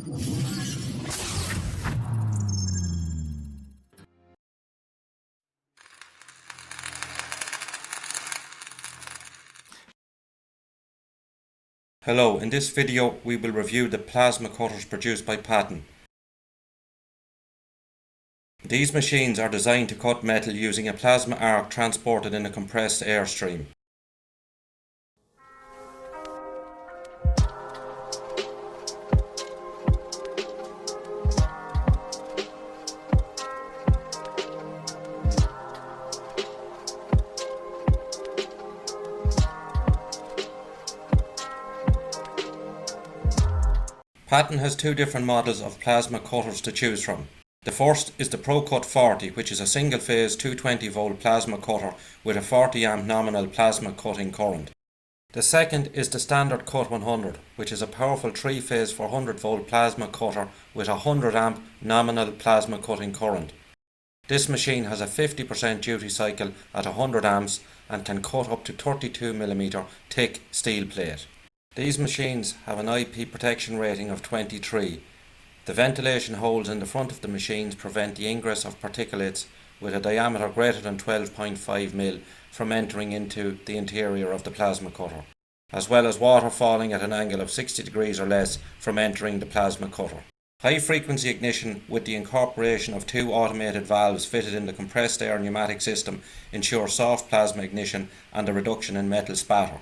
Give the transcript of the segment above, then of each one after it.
Hello, in this video we will review the plasma cutters produced by Paton. These machines are designed to cut metal using a plasma arc transported in a compressed air stream. Paton has two different models of plasma cutters to choose from. The first is the ProCut 40, which is a single phase 220 volt plasma cutter with a 40 amp nominal plasma cutting current. The second is the standard Cut 100, which is a powerful 3 phase 400 volt plasma cutter with a 100 amp nominal plasma cutting current. This machine has a 50% duty cycle at 100 amps and can cut up to 32mm thick steel plate. These machines have an IP protection rating of 23. The ventilation holes in the front of the machines prevent the ingress of particulates with a diameter greater than 12.5 mm from entering into the interior of the plasma cutter, as well as water falling at an angle of 60 degrees or less from entering the plasma cutter. High frequency ignition with the incorporation of two automated valves fitted in the compressed air pneumatic system ensures soft plasma ignition and a reduction in metal spatter.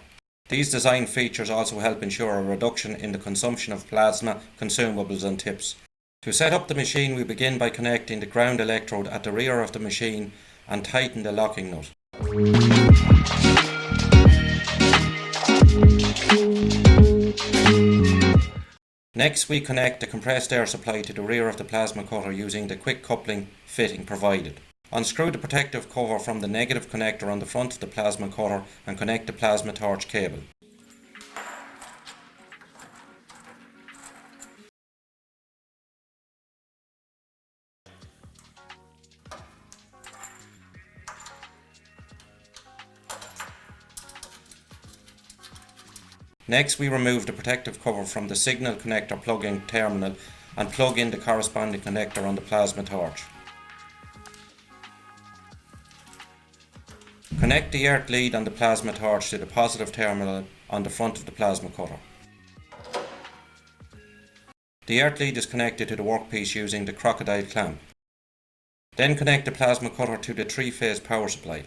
These design features also help ensure a reduction in the consumption of plasma, consumables and tips. To set up the machine, we begin by connecting the ground electrode at the rear of the machine and tighten the locking nut. Next, we connect the compressed air supply to the rear of the plasma cutter using the quick coupling fitting provided. Unscrew the protective cover from the negative connector on the front of the plasma cutter and connect the plasma torch cable. Next, we remove the protective cover from the signal connector plug-in terminal and plug in the corresponding connector on the plasma torch. Connect the earth lead on the plasma torch to the positive terminal on the front of the plasma cutter. The earth lead is connected to the workpiece using the crocodile clamp. Then connect the plasma cutter to the 3-phase power supply.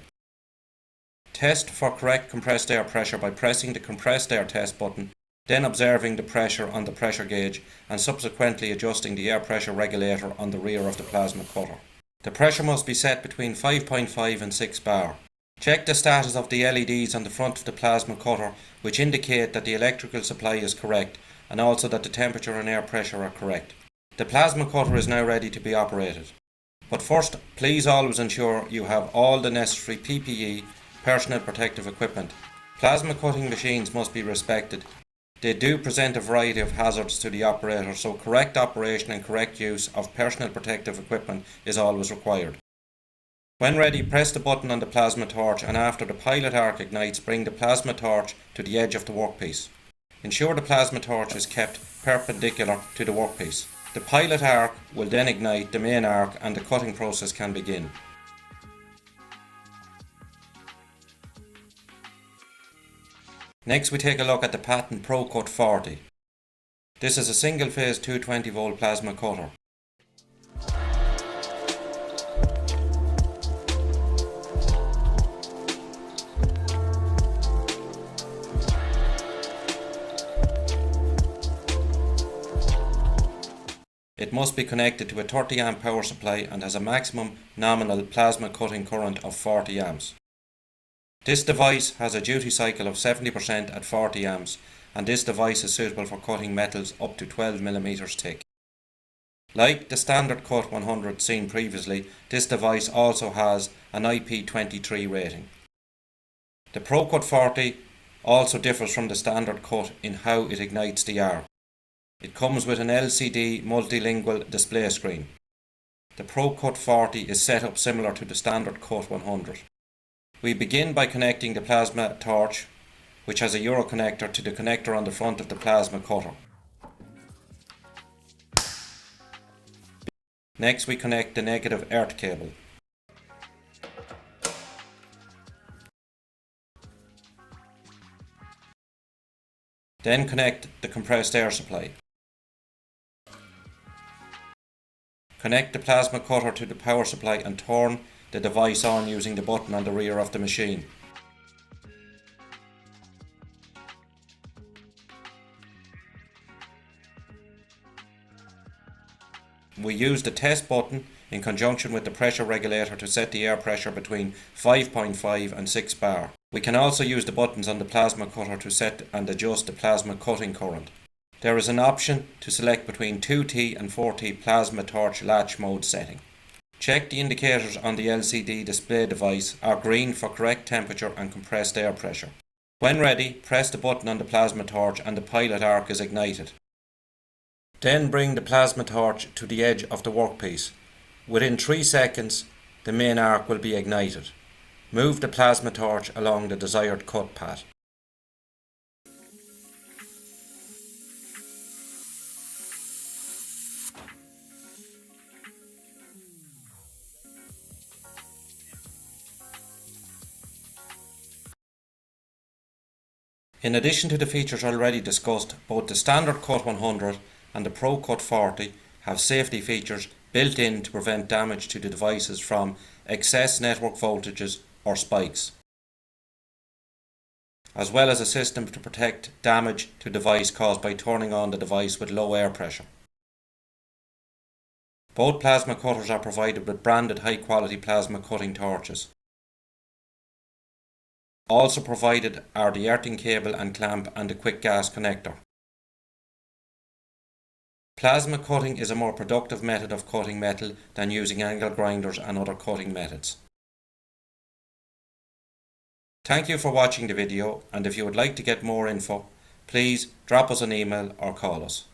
Test for correct compressed air pressure by pressing the compressed air test button, then observing the pressure on the pressure gauge and subsequently adjusting the air pressure regulator on the rear of the plasma cutter. The pressure must be set between 5.5 and 6 bar. Check the status of the LEDs on the front of the plasma cutter, which indicate that the electrical supply is correct and also that the temperature and air pressure are correct. The plasma cutter is now ready to be operated. But first, please always ensure you have all the necessary PPE, personal protective equipment. Plasma cutting machines must be respected. They do present a variety of hazards to the operator, so correct operation and correct use of personal protective equipment is always required. When ready, press the button on the plasma torch and after the pilot arc ignites, bring the plasma torch to the edge of the workpiece. Ensure the plasma torch is kept perpendicular to the workpiece. The pilot arc will then ignite the main arc and the cutting process can begin. Next, we take a look at the Paton ProCut 40. This is a single phase 220 volt plasma cutter. It must be connected to a 30 amp power supply and has a maximum nominal plasma cutting current of 40 amps. This device has a duty cycle of 70% at 40 amps and this device is suitable for cutting metals up to 12mm thick. Like the standard Cut 100 seen previously, this device also has an IP23 rating. The ProCut 40 also differs from the standard cut in how it ignites the arc. It comes with an LCD multilingual display screen. The ProCut 40 is set up similar to the standard Cut 100. We begin by connecting the plasma torch, which has a Euro connector, to the connector on the front of the plasma cutter. Next we connect the negative earth cable. Then connect the compressed air supply. Connect the plasma cutter to the power supply and turn the device on using the button on the rear of the machine. We use the test button in conjunction with the pressure regulator to set the air pressure between 5.5 and 6 bar. We can also use the buttons on the plasma cutter to set and adjust the plasma cutting current. There is an option to select between 2T and 4T plasma torch latch mode setting. Check the indicators on the LCD display device are green for correct temperature and compressed air pressure. When ready, press the button on the plasma torch and the pilot arc is ignited. Then bring the plasma torch to the edge of the workpiece. Within 3 seconds, the main arc will be ignited. Move the plasma torch along the desired cut path. In addition to the features already discussed, both the standard Cut 100 and the Pro Cut 40 have safety features built in to prevent damage to the devices from excess network voltages or spikes, as well as a system to protect damage to device caused by turning on the device with low air pressure. Both plasma cutters are provided with branded high quality plasma cutting torches. Also provided are the earthing cable and clamp and the quick gas connector. Plasma cutting is a more productive method of cutting metal than using angle grinders and other cutting methods. Thank you for watching the video, and if you would like to get more info, please drop us an email or call us.